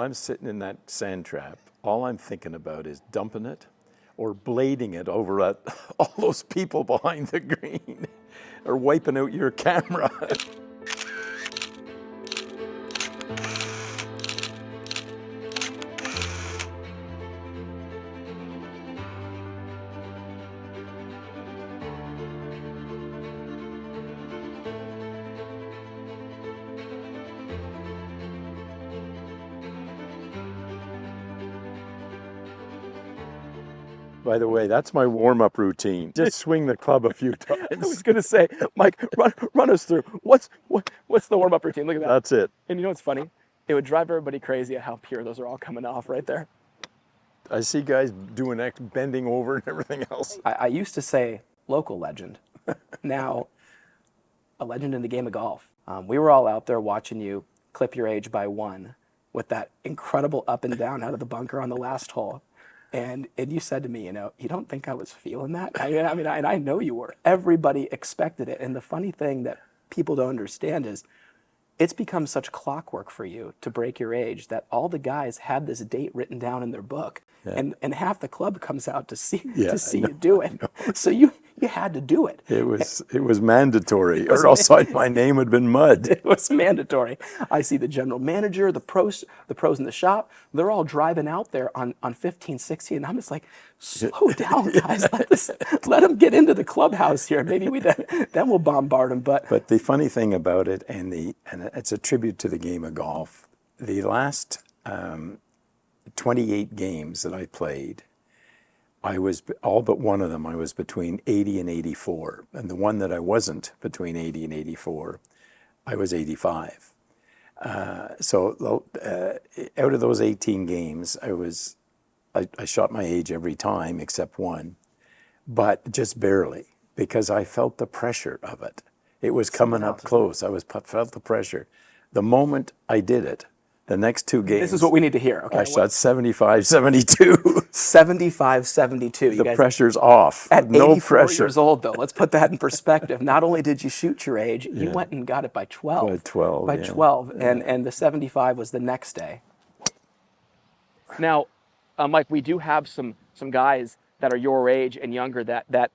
I'm sitting in that sand trap. All I'm thinking about is dumping it or blading it over at all those people behind the green or wiping out your camera. By the way, that's my warm-up routine. Just swing the club a few times. I was going to say, Mike, run us through. What's the warm-up routine? Look at that. That's it. And you know what's funny? It would drive everybody crazy at how pure those are all coming off right there. I see guys doing bending over and everything else. I used to say local legend. Now, a legend in the game of golf. We were all out there watching you clip your age by one with that incredible up and down out of the bunker on the last hole. And you said to me, you don't think I was feeling that? I know you were. Everybody expected it. And the funny thing that people don't understand is it's become such clockwork for you to break your age that all the guys had this date written down in their book. Yeah. And half the club comes out to see you do it. So you had to do it. It was mandatory, or else my name would have been mud. It was mandatory. I see the general manager, the pros in the shop, they're all driving out there on 15, 16, and I'm just like, slow down, guys. Let them get into the clubhouse here. Maybe then we'll bombard them. But the funny thing about it, and it's a tribute to the game of golf, the last 28 games that I played, I was, all but one of them, I was between 80 and 84. And the one that I wasn't between 80 and 84, I was 85. So out of those 18 games, I shot my age every time except one, but just barely, because I felt the pressure of it. It was coming up close. Felt the pressure. The moment I did it, the next two games. This is what we need to hear. Okay. I shot 75, 72. 75, 72. The pressure's off. At no 84 pressure. years old, though, let's put that in perspective. Not only did you shoot your age, you went and got it by 12. By 12. By 12. And the 75 was the next day. Now, Mike, we do have some guys that are your age and younger that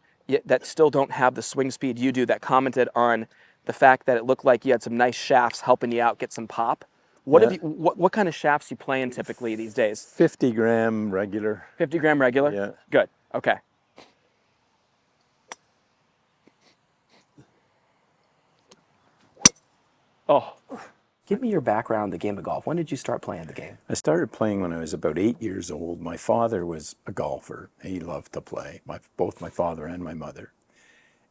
still don't have the swing speed you do, that commented on the fact that it looked like you had some nice shafts helping you out get some pop. What kind of shafts you playing typically these days? 50 gram regular. 50 gram regular? Yeah. Good. Okay. Oh. Give me your background in the game of golf. When did you start playing the game? I started playing when I was about 8 years old. My father was a golfer. He loved to play, both my father and my mother.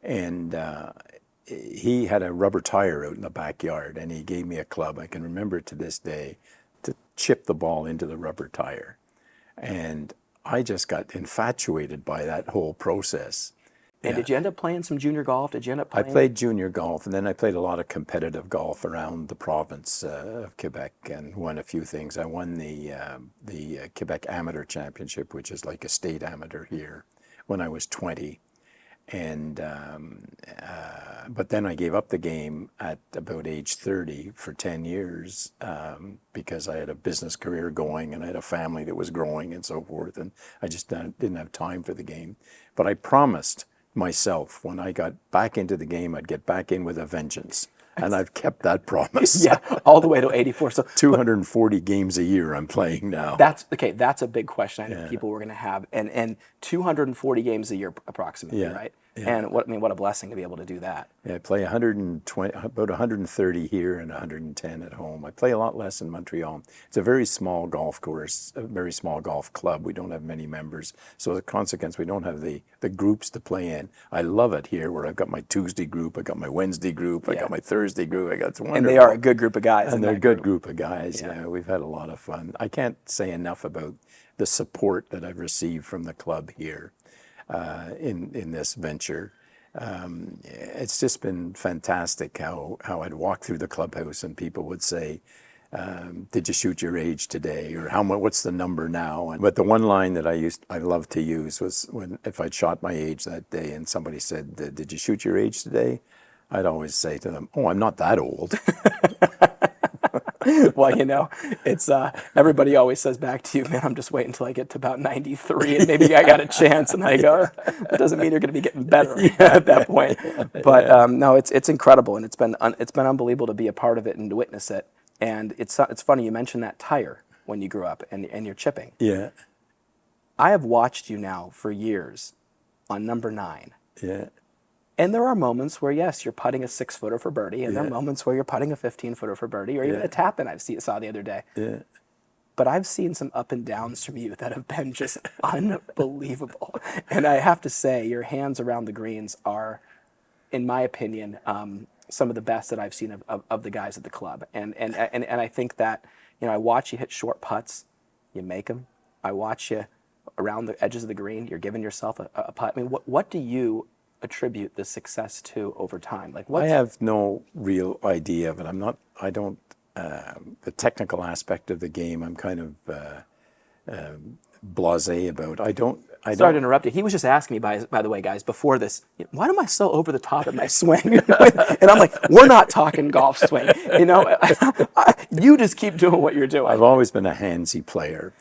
And he had a rubber tire out in the backyard, and he gave me a club. I can remember it to this day, to chip the ball into the rubber tire. And I just got infatuated by that whole process. And did you end up playing some junior golf? Did you end up playing? I played junior golf, and then I played a lot of competitive golf around the province of Quebec and won a few things. I won the Quebec Amateur Championship, which is like a state amateur here, when I was 20. And but then I gave up the game at about age 30 for 10 years because I had a business career going and I had a family that was growing and so forth, and I just didn't have time for the game. But I promised myself when I got back into the game, I'd get back in with a vengeance. And I've kept that promise. Yeah, all the way to 84. So 240 games a year I'm playing now. That's a big question I know people were going to have. And 240 games a year approximately, right? Yeah. And what a blessing to be able to do that. Yeah, I play 120, about 130 here and 110 at home. I play a lot less in Montreal. It's a very small golf course, a very small golf club. We don't have many members. So as a consequence, we don't have the groups to play in. I love it here where I've got my Tuesday group, I got my Wednesday group, I got my Thursday group. It's wonderful. And they are a good group of guys. And they're a good group of guys. Yeah, we've had a lot of fun. I can't say enough about the support that I've received from the club here in this venture. It's just been fantastic how I'd walk through the clubhouse and people would say, did you shoot your age today? Or what's the number now? But the one line that I loved to use was if I'd shot my age that day and somebody said, did you shoot your age today? I'd always say to them, oh, I'm not that old. Well, it's everybody always says back to you, man, I'm just waiting until I get to about 93 and maybe I got a chance. And I go, that doesn't mean you're going to be getting better at that point. But no, it's incredible, and it's been unbelievable to be a part of it and to witness it. And it's funny you mentioned that tire when you grew up and you're chipping. Yeah. I have watched you now for years on number 9. Yeah. And there are moments where, yes, you're putting a 6-footer for birdie, and there are Yeah. moments where you're putting a 15-footer for birdie, or even Yeah. a tap-in saw the other day. Yeah. But I've seen some up and downs from you that have been just unbelievable. And I have to say, your hands around the greens are, in my opinion, some of the best that I've seen of the guys at the club. And I think that, I watch you hit short putts, you make them. I watch you around the edges of the green, you're giving yourself a putt. I mean, what do you attribute the success to over time? Like, I have no real idea of it. I don't, the technical aspect of the game, I'm kind of blasé about. Sorry to interrupt you. He was just asking me, by the way, guys, before this, why am I so over the top in my swing? And I'm like, we're not talking golf swing. You just keep doing what you're doing. I've always been a handsy player.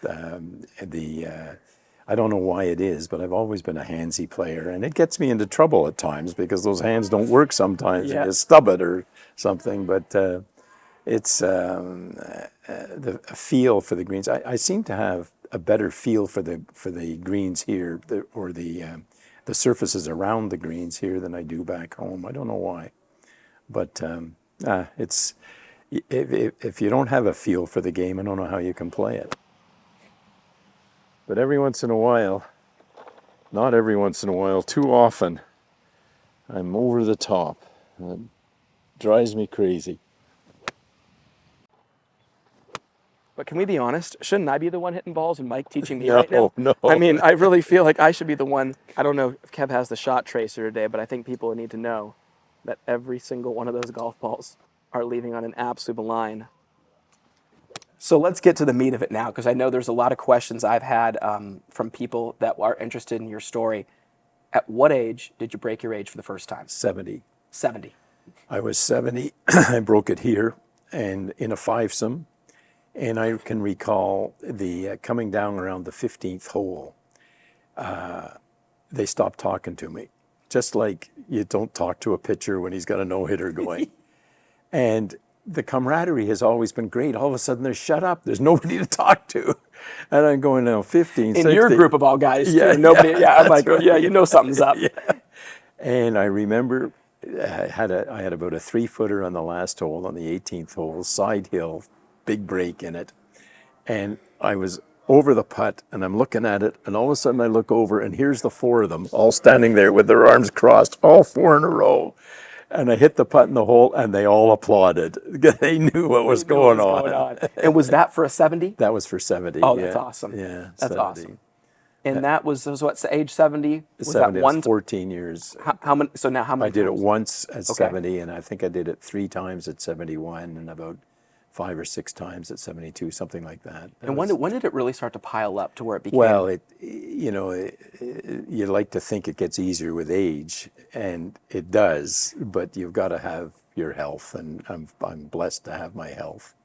I don't know why it is, but I've always been a handsy player, and it gets me into trouble at times because those hands don't work sometimes. Yeah. And you stub it or something. But it's the feel for the greens. I seem to have a better feel for the greens here, or the surfaces around the greens here than I do back home. I don't know why, but it's if you don't have a feel for the game, I don't know how you can play it. But every once in a while, not every once in a while, too often, I'm over the top. It drives me crazy. But can we be honest? Shouldn't I be the one hitting balls and Mike teaching me No, right now? no. I mean, I really feel like I should be the one. I don't know if Kev has the shot tracer today, but I think people need to know that every single one of those golf balls are leaving on an absolute line. So let's get to the meat of it now, because I know there's a lot of questions I've had from people that are interested in your story. At what age did you break your age for the first time? 70. 70. I was 70. I broke it here and in a fivesome. And I can recall the coming down around the 15th hole. They stopped talking to me, just like you don't talk to a pitcher when he's got a no-hitter going. And the camaraderie has always been great. All of a sudden, they're shut up. There's nobody to talk to. And I'm going now 15, In 16. your group of all guys, Yeah, too. Nobody. yeah, Yeah, I'm that's like, right. yeah, something's up. Yeah. And I remember I had about a 3-footer on the last hole, on the 18th hole, side hill, big break in it. And I was over the putt, and I'm looking at it, and all of a sudden I look over, and here's the 4 of them, all standing there with their arms crossed, all 4 in a row. And I hit the putt in the hole, and they all applauded. They knew what was going on. And was that for a 70? That was for 70. Oh, yeah. that's awesome. Yeah, That's 70. awesome. And that was what, age 70? Was 70, that one? 14 years. How many? So now how many? I did it times? once at 70, and I think I did it 3 times at 71, and about 5 or 6 times at 72, something like that. And when did it really start to pile up to where it became? Well, you like to think it gets easier with age, and it does, but you've got to have your health, and I'm blessed to have my health.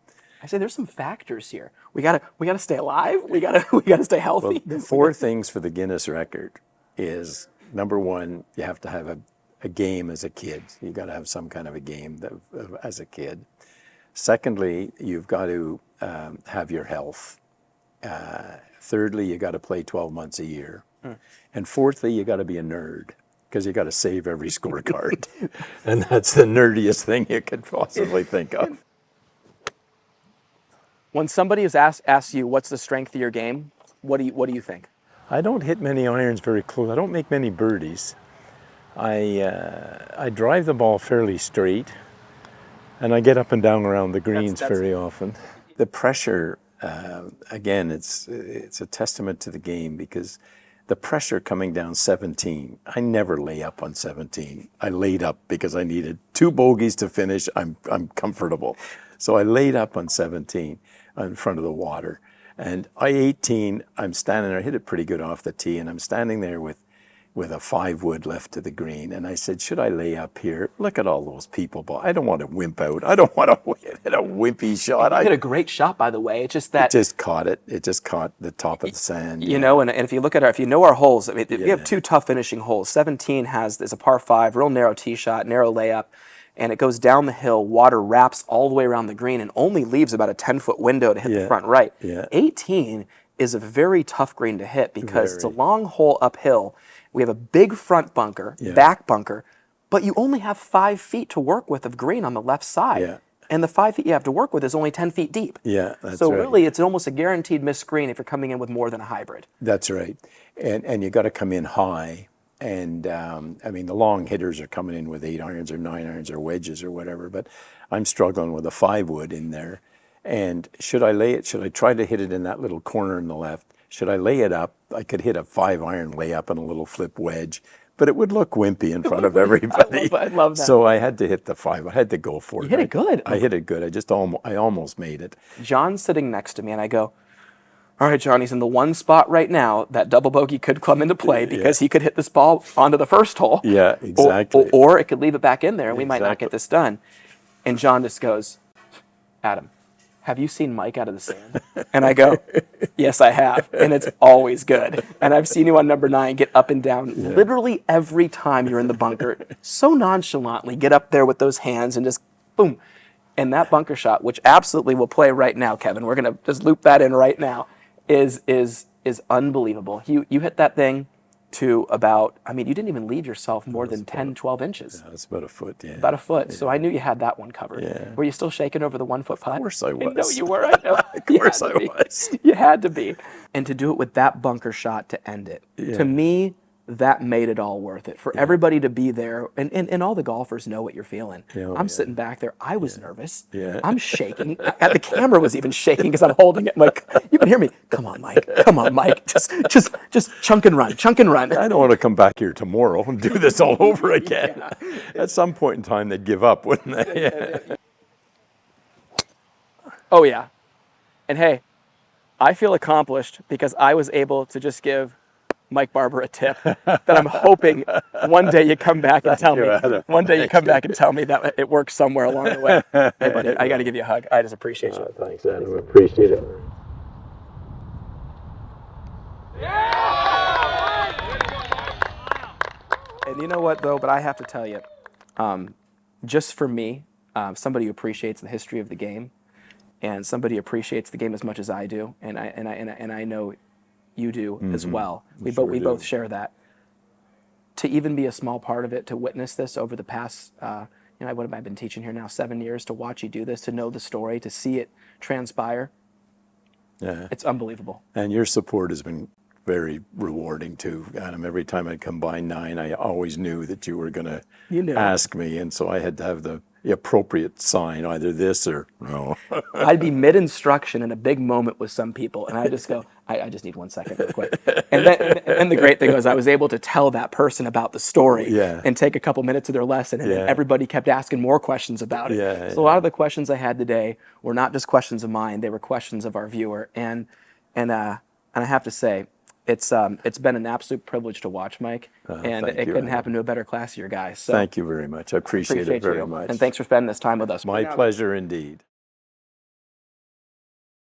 I say there's some factors here. We gotta stay alive. We gotta stay healthy. Well, the 4 things for the Guinness record is, number 1, you have to have a game as a kid. You got to have some kind of a game as a kid. Secondly, you've got to have your health. Thirdly, you got to play 12 months a year. And fourthly, you got to be a nerd, because you got to save every scorecard. And that's the nerdiest thing you could possibly think of. When somebody has asked you what's the strength of your game, what do you think? I don't hit many irons very close. I don't make many birdies. I drive the ball fairly straight, and I get up and down around the greens very often. The pressure, again, it's a testament to the game, because the pressure coming down 17, I never lay up on 17. I laid up because I needed 2 bogeys to finish. I'm comfortable. So I laid up on 17 in front of the water. And I-18, I'm standing there, I hit it pretty good off the tee, and I'm standing there with with a 5-wood left to the green, and I said, should I lay up here? Look at all those people, but I don't want to wimp out. I don't want to hit a wimpy shot. You hit a great shot, by the way. It's just that It just caught it. It just caught the top of the sand. you know, and if you look at if you know our holes, I mean, we have two tough finishing holes. 17 is a par 5, real narrow tee shot, narrow layup, and it goes down the hill. Water wraps all the way around the green and only leaves about a 10-foot window to hit the front right. 18 is a very tough green to hit because it's a long hole uphill. We have a big front bunker, back bunker, but you only have 5 feet to work with of green on the left side. Yeah. And the 5 feet you have to work with is only 10 feet deep. Yeah, that's so right. really, it's almost a guaranteed missed screen if you're coming in with more than a hybrid. That's right. And you got to come in high. And I mean, the long hitters are coming in with 8 irons or 9 irons or wedges or whatever, but I'm struggling with a 5-wood in there. And should I lay it? Should I try to hit it in that little corner in the left? Should I lay it up? I could hit a 5-iron layup and a little flip wedge, but it would look wimpy in front of everybody. I love that. So I had to hit the 5. I had to go for it. You hit it good. I hit it good. I almost made it. John's sitting next to me, and I go, all right, John, he's in the one spot right now that double bogey could come into play because he could hit this ball onto the first hole. Yeah, exactly. Or it could leave it back in there, and we might not get this done. And John just goes, Adam, have you seen Mike out of the sand? And I go, yes, I have. And it's always good. And I've seen you on number 9 get up and down literally every time you're in the bunker. So nonchalantly get up there with those hands and just boom. And that bunker shot, which absolutely will play right now, Kevin, we're going to just loop that in right now, is unbelievable. You hit that thing to about, I mean, you didn't even leave yourself more than 10, 12 inches. That's about a foot, yeah. About a foot. So I knew you had that one covered. Yeah. Were you still shaking over the 1-foot putt? Of course I was. No, you were. I know. Of course I was. You had to be. And to do it with that bunker shot to end it, to me, that made it all worth it. For everybody to be there, and all the golfers know what you're feeling. I'm sitting back there. I was nervous. I'm shaking. The camera was even shaking because I'm holding it. I'm like, you can hear me. Come on, Mike. Come on, Mike. Just chunk and run. Chunk and run. I don't want to come back here tomorrow and do this all over again. At some point in time, they'd give up, wouldn't they? Oh, yeah. And hey, I feel accomplished because I was able to just give Mike Barber a tip that I'm hoping one day you come back and tell me. One day you come back and tell me that it works somewhere along the way. Hey, buddy, I got to give you a hug. I just appreciate you. Thanks, Adam. I appreciate it. And you know what, though? But I have to tell you, just for me, somebody who appreciates the history of the game, and somebody who appreciates the game as much as I do, and I know you do as well. We both share that. To even be a small part of it, to witness this over the past, what have I been teaching here now? 7 years. To watch you do this, to know the story, to see it transpire. Yeah, it's unbelievable. And your support has been very rewarding too, Adam. Every time I'd come by 9, I always knew that you were going to ask me, and so I had to have the appropriate sign, either this or no. I'd be mid-instruction in a big moment with some people, and I just go, I just need 1 second real quick. And then the great thing was I was able to tell that person about the story and take a couple minutes of their lesson, and then everybody kept asking more questions about it. So a lot of the questions I had today were not just questions of mine, they were questions of our viewer. And I have to say, it's been an absolute privilege to watch, Mike, and it couldn't happen to a better class of your guys. So thank you very much. I appreciate it very much. And thanks for spending this time with us. My pleasure indeed.